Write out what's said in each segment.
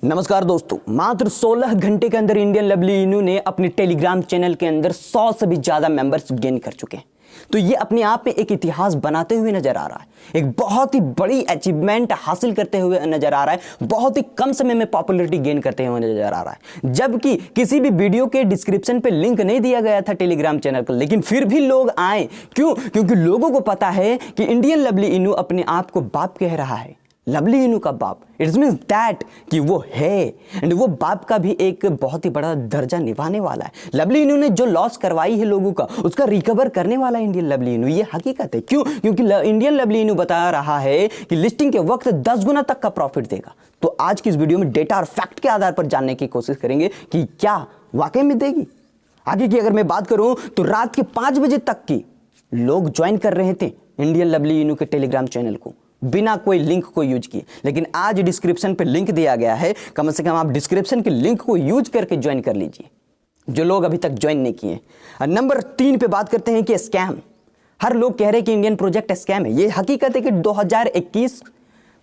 नमस्कार दोस्तों, मात्र 16 घंटे के अंदर इंडियन लवली इनू ने अपने टेलीग्राम चैनल के अंदर 100 से भी ज्यादा मेंबर्स गेन कर चुके हैं। तो ये अपने आप में एक इतिहास बनाते हुए नजर आ रहा है, एक बहुत ही बड़ी अचीवमेंट हासिल करते हुए नजर आ रहा है, बहुत ही कम समय में पॉपुलैरिटी गेन करते हुए नजर आ रहा है। जबकि किसी भी वीडियो के डिस्क्रिप्शन पे लिंक नहीं दिया गया था टेलीग्राम चैनल का, लेकिन फिर भी लोग आए। क्यों? क्योंकि लोगों को पता है कि इंडियन लवली इनू अपने आप को बाप कह रहा है, लवली इनू का बाप। इट्स मीन्स दैट कि वो है एंड वो बाप का भी एक बहुत ही बड़ा दर्जा निभाने वाला है। लवली इनू ने जो लॉस करवाई है लोगों का, उसका रिकवर करने वाला है इंडियन लवली इनू। ये हकीकत है। क्यों? क्योंकि इंडियन लवली इनू बता रहा है कि लिस्टिंग के वक्त 10 गुना तक का प्रॉफिट देगा। तो आज की इस वीडियो में डेटा और फैक्ट के आधार पर जानने की कोशिश करेंगे कि क्या वाकई में देगी। आगे की अगर मैं बात करूं तो रात के 5 बजे तक की लोग ज्वाइन कर रहे थे इंडियन लवली इनू के टेलीग्राम चैनल को बिना कोई लिंक को यूज किए। लेकिन आज डिस्क्रिप्शन पे लिंक दिया गया है, कम से कम आप डिस्क्रिप्शन के लिंक को यूज करके ज्वाइन कर लीजिए, जो लोग अभी तक ज्वाइन नहीं किए। नंबर 3 पे बात करते हैं कि स्कैम। हर लोग कह रहे हैं कि इंडियन प्रोजेक्ट स्कैम है। ये हकीकत है कि 2021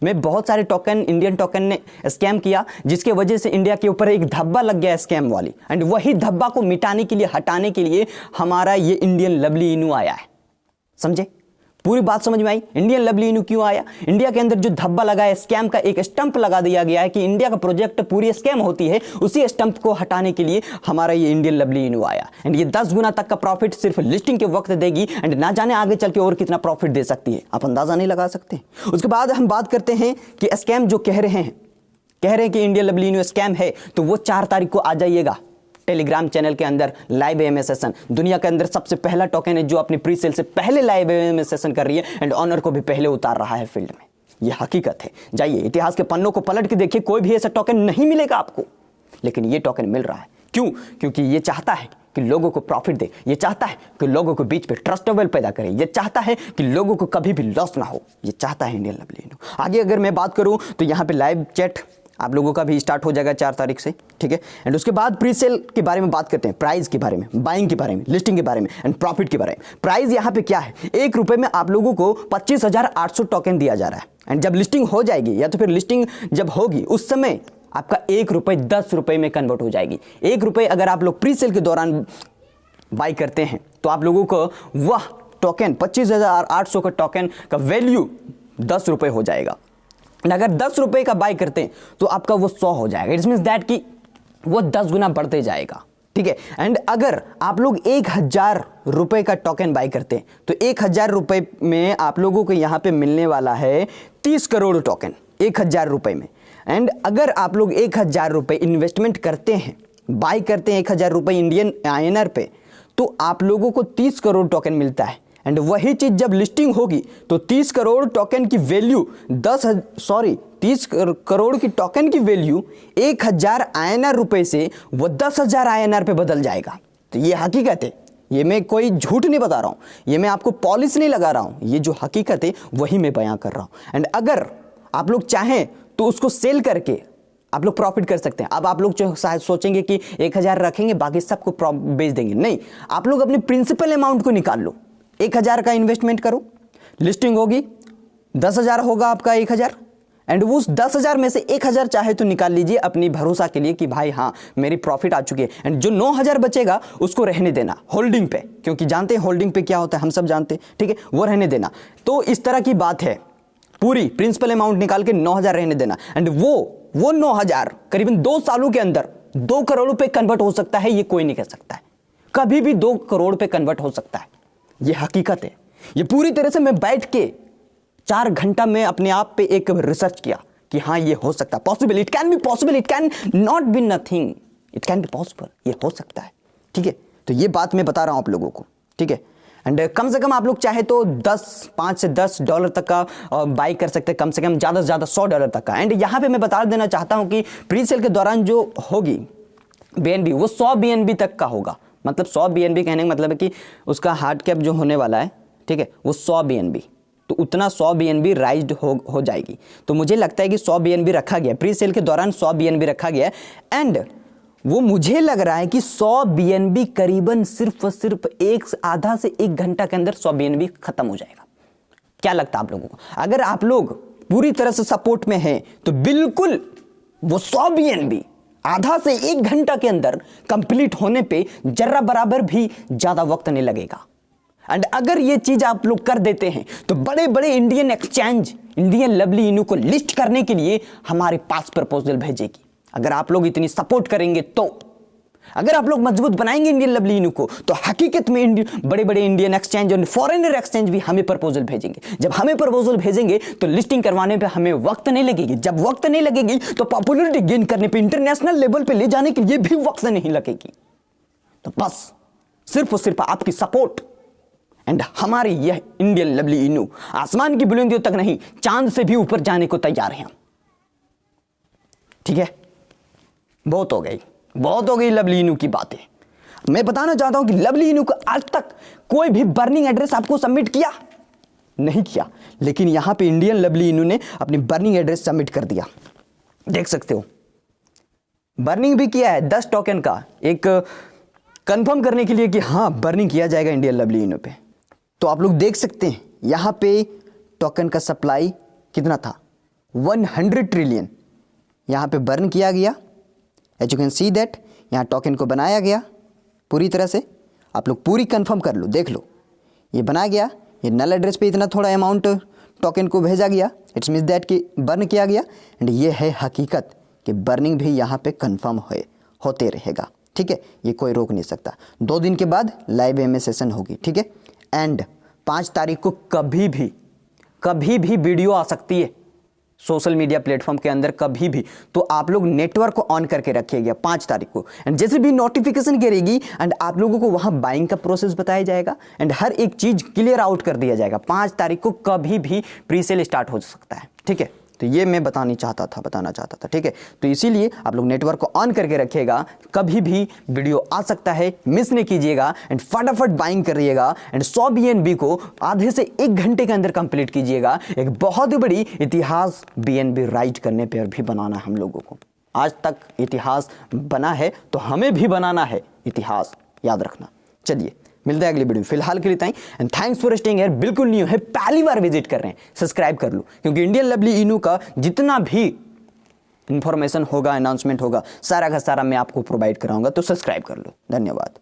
में बहुत सारे टोकन, इंडियन टोकन ने स्कैम किया, जिसके वजह से इंडिया के ऊपर एक धब्बा लग गया स्कैम वाली। एंड वही धब्बा को मिटाने के लिए, हटाने के लिए हमारा ये इंडियन लवली इनू आया है। समझे? पूरी बात समझ में आई? इंडियन लवली इनू क्यों आया? इंडिया के अंदर जो धब्बा लगा है स्कैम का, एक स्टंप लगा दिया गया है कि इंडिया का प्रोजेक्ट पूरी स्कैम होती है, उसी स्टंप को हटाने के लिए हमारा ये इंडियन लवली इनू आया। एंड ये 10 गुना तक का प्रॉफिट सिर्फ लिस्टिंग के वक्त देगी। एंड ना जाने आगे चल के और कितना प्रॉफिट दे सकती है, आप अंदाजा नहीं लगा सकते। उसके बाद हम बात करते हैं कि स्कैम जो कह रहे हैं कि इंडियन लवली इनू स्कैम है, तो वो 4 तारीख को आ जाइएगा टेलीग्राम चैनल के अंदर लाइव एएमए सेशन। दुनिया के अंदर सबसे पहला टोकन है जो अपनी प्री सेल से पहले लाइव एएमए सेशन कर रही है एंड ऑनर को भी पहले उतार रहा है फील्ड में। यह हकीकत है। जाइए इतिहास के पन्नों को पलट के देखिए, कोई भी ऐसा टोकन नहीं मिलेगा आपको, लेकिन ये टोकन मिल रहा है। क्यों? क्योंकि ये चाहता है कि लोगों को प्रॉफिट दे, ये चाहता है कि लोगों के बीच पे ट्रस्टेबल पैदा करे, ये चाहता है कि लोगों को कभी भी लॉस ना हो। ये चाहता है इंडियन लवली इनू। आगे अगर मैं बात करूं तो यहाँ पे लाइव चैट आप लोगों का भी स्टार्ट हो जाएगा 4 तारीख से, ठीक है। एंड उसके बाद प्री सेल के बारे में बात करते हैं, प्राइस के बारे में, बाइंग के बारे में, लिस्टिंग के बारे में एंड प्रॉफिट के बारे में। प्राइस यहाँ पे क्या है? 1 रुपए में आप लोगों को 25,800 टोकन दिया जा रहा है। एंड जब लिस्टिंग हो जाएगी या तो फिर लिस्टिंग जब होगी उस समय आपका 1 रुपए 10 रुपए में कन्वर्ट हो जाएगी। 1 रुपए अगर आप लोग प्री सेल के दौरान बाई करते हैं तो आप लोगों को वह टोकन 25,800 का टोकन का वैल्यू 10 रुपए हो जाएगा। अगर 10 रुपए का बाई करते हैं तो आपका वो 100 हो जाएगा। इट्स मीन्स दैट कि वो 10 गुना बढ़ते जाएगा, ठीक है। एंड अगर आप लोग 1,000 रुपए का टोकन बाई करते हैं तो 1,000 रुपए में आप लोगों को यहाँ पे मिलने वाला है 30 करोड़ टोकन 1,000 रुपए में। एंड अगर आप लोग 1,000 रुपए इन्वेस्टमेंट करते हैं, बाई करते हैं 1,000 रुपए इंडियन INR पे, तो आप लोगों को 30 करोड़ टोकन मिलता है। एंड वही चीज जब लिस्टिंग होगी तो 30 करोड़ टोकन की वैल्यू 30 करोड़ की टोकन की वैल्यू 1,000 INR रुपए से वो 10,000 INR पे बदल जाएगा। तो ये हकीकत है, ये मैं कोई झूठ नहीं बता रहा हूँ, ये मैं आपको पॉलिश नहीं लगा रहा हूँ, ये जो हकीकत है वही मैं बयां कर रहा हूँ। एंड अगर आप लोग चाहें तो उसको सेल करके आप लोग प्रॉफिट कर सकते हैं। अब आप लोग जो शायद सोचेंगे कि 1,000 रखेंगे बाकी सबको बेच देंगे, नहीं। आप लोग अपने प्रिंसिपल अमाउंट को निकाल लो, 1,000 का इन्वेस्टमेंट करो, लिस्टिंग होगी 10,000 होगा आपका 1,000। एंड उस 10,000 में से 1,000 चाहे तो निकाल लीजिए अपनी भरोसा के लिए कि भाई हाँ मेरी प्रॉफिट आ चुकी है। एंड जो 9,000 बचेगा उसको रहने देना होल्डिंग पे, क्योंकि जानते हैं होल्डिंग पे क्या होता है, हम सब जानते हैं, ठीक है, वो रहने देना। तो इस तरह की बात है, पूरी प्रिंसिपल अमाउंट निकाल के 9,000 रहने देना। एंड वो 9,000 करीबन 2 सालों के अंदर 2 करोड़ पे कन्वर्ट हो सकता है। ये कोई नहीं कह सकता है, कभी भी 2 करोड़ पे कन्वर्ट हो सकता है। ये हकीकत है। ये पूरी तरह से मैं बैठ के 4 घंटा में अपने आप पे एक रिसर्च किया कि हाँ ये हो सकता है, possible, it can be possible, it can not be nothing, it can be possible, ये हो सकता है, ठीक है। तो ये बात मैं बता रहा हूं आप लोगों को, ठीक है। एंड कम से कम आप लोग चाहे तो 5 से 10 डॉलर तक का बाई कर सकते हैं, कम से कम, ज़्यादा से ज़्यादा $100 तक का। एंड यहाँ पे मैं बता देना चाहता हूँ कि प्री सेल के दौरान जो होगी BNB वो 100 BNB तक का होगा। मतलब 100 BNB कहने का मतलब है कि उसका हार्ड कैप जो होने वाला है, ठीक है, वो 100 BNB, तो उतना 100 BNB राइज्ड हो जाएगी। तो मुझे लगता है कि 100 BNB रखा गया प्री सेल के दौरान, 100 BNB रखा गया। एंड वो मुझे लग रहा है कि 100 BNB करीबन सिर्फ आधा से 1 घंटा के अंदर 100 BNB खत्म हो जाएगा। क्या लगता है आप लोगों को? अगर आप लोग पूरी तरह से सपोर्ट में हैं तो बिल्कुल वो 100 BNB आधा से 1 घंटा के अंदर कंप्लीट होने पे जर्रा बराबर भी ज्यादा वक्त नहीं लगेगा। एंड अगर ये चीज आप लोग कर देते हैं तो बड़े बड़े इंडियन एक्सचेंज इंडियन लवली इनू को लिस्ट करने के लिए हमारे पास प्रपोजल भेजेगी। अगर आप लोग इतनी सपोर्ट करेंगे तो, अगर आप लोग मजबूत बनाएंगे इंडियन लवली इनू को, तो हकीकत में बड़े बड़े इंडियन एक्सचेंज और फॉरेनर एक्सचेंज भी हमें प्रपोजल भेजेंगे। जब हमें प्रपोजल भेजेंगे तो लिस्टिंग करवाने पे हमें वक्त नहीं लगेगी। जब वक्त नहीं लगेगी तो पॉपुलरिटी गेन करने पे, इंटरनेशनल लेवल पे ले जाने के लिए भी वक्त नहीं लगेगी। तो बस सिर्फ और सिर्फ आपकी सपोर्ट एंड हमारी यह इंडियन लवली इनू आसमान की बुलंदियों तक नहीं, चांद से भी ऊपर जाने को तैयार हैं हम। ठीक है, बहुत हो गई लवली इनू की बातें। मैं बताना चाहता हूं कि लवली इनू को आज तक कोई भी बर्निंग एड्रेस आपको सबमिट किया नहीं किया, लेकिन यहां पे इंडियन लवली इनू ने अपनी बर्निंग एड्रेस सबमिट कर दिया। देख सकते हो, बर्निंग भी किया है 10 टोकन का, एक कंफर्म करने के लिए कि हां बर्निंग किया जाएगा इंडियन लवली इनू पे। तो आप लोग देख सकते हैं यहां पे टोकन का सप्लाई कितना था, 100 ट्रिलियन यहां पे बर्न किया गया। As you can see that यहाँ टोकन को बनाया गया पूरी तरह से। आप लोग पूरी कंफर्म कर लो, देख लो, ये बनाया गया, ये नल एड्रेस पे इतना थोड़ा अमाउंट टोकन को भेजा गया, इट्स मीन्स दैट कि बर्न किया गया। एंड ये है हकीकत कि बर्निंग भी यहाँ पे कंफर्म होते रहेगा। ठीक है, ये कोई रोक नहीं सकता। 2 दिन के बाद लाइव एमए सेशन होगी। ठीक है, एंड 5 तारीख को कभी भी वीडियो आ सकती है सोशल मीडिया प्लेटफॉर्म के अंदर, कभी भी। तो आप लोग नेटवर्क को ऑन करके रखिएगा 5 तारीख को। एंड जैसे भी नोटिफिकेशन करेगी एंड आप लोगों को वहां बाइंग का प्रोसेस बताया जाएगा एंड हर एक चीज क्लियर आउट कर दिया जाएगा। 5 तारीख को कभी भी प्री सेल स्टार्ट हो सकता है। ठीक है, तो ये मैं बताना चाहता था। ठीक है, तो इसीलिए आप लोग नेटवर्क को ऑन करके रखिएगा, कभी भी वीडियो आ सकता है, मिस नहीं कीजिएगा एंड फटाफट बाइंग करिएगा एंड 100 BNB को आधे से 1 घंटे के अंदर कंप्लीट कीजिएगा। एक बहुत ही बड़ी इतिहास BNB राइट करने पर भी बनाना है हम लोगों को। आज तक इतिहास बना है तो हमें भी बनाना है इतिहास, याद रखना। चलिए मिलते हैं अगली वीडियो, फिलहाल के लिए इतना ही and thanks for staying here. बिल्कुल न्यू है, पहली बार विजिट कर रहे हैं, सब्सक्राइब कर लो, क्योंकि इंडियन लवली इनू का जितना भी इंफॉर्मेशन होगा, अनाउंसमेंट होगा, सारा का सारा मैं आपको प्रोवाइड कराऊंगा। तो सब्सक्राइब कर लो। धन्यवाद।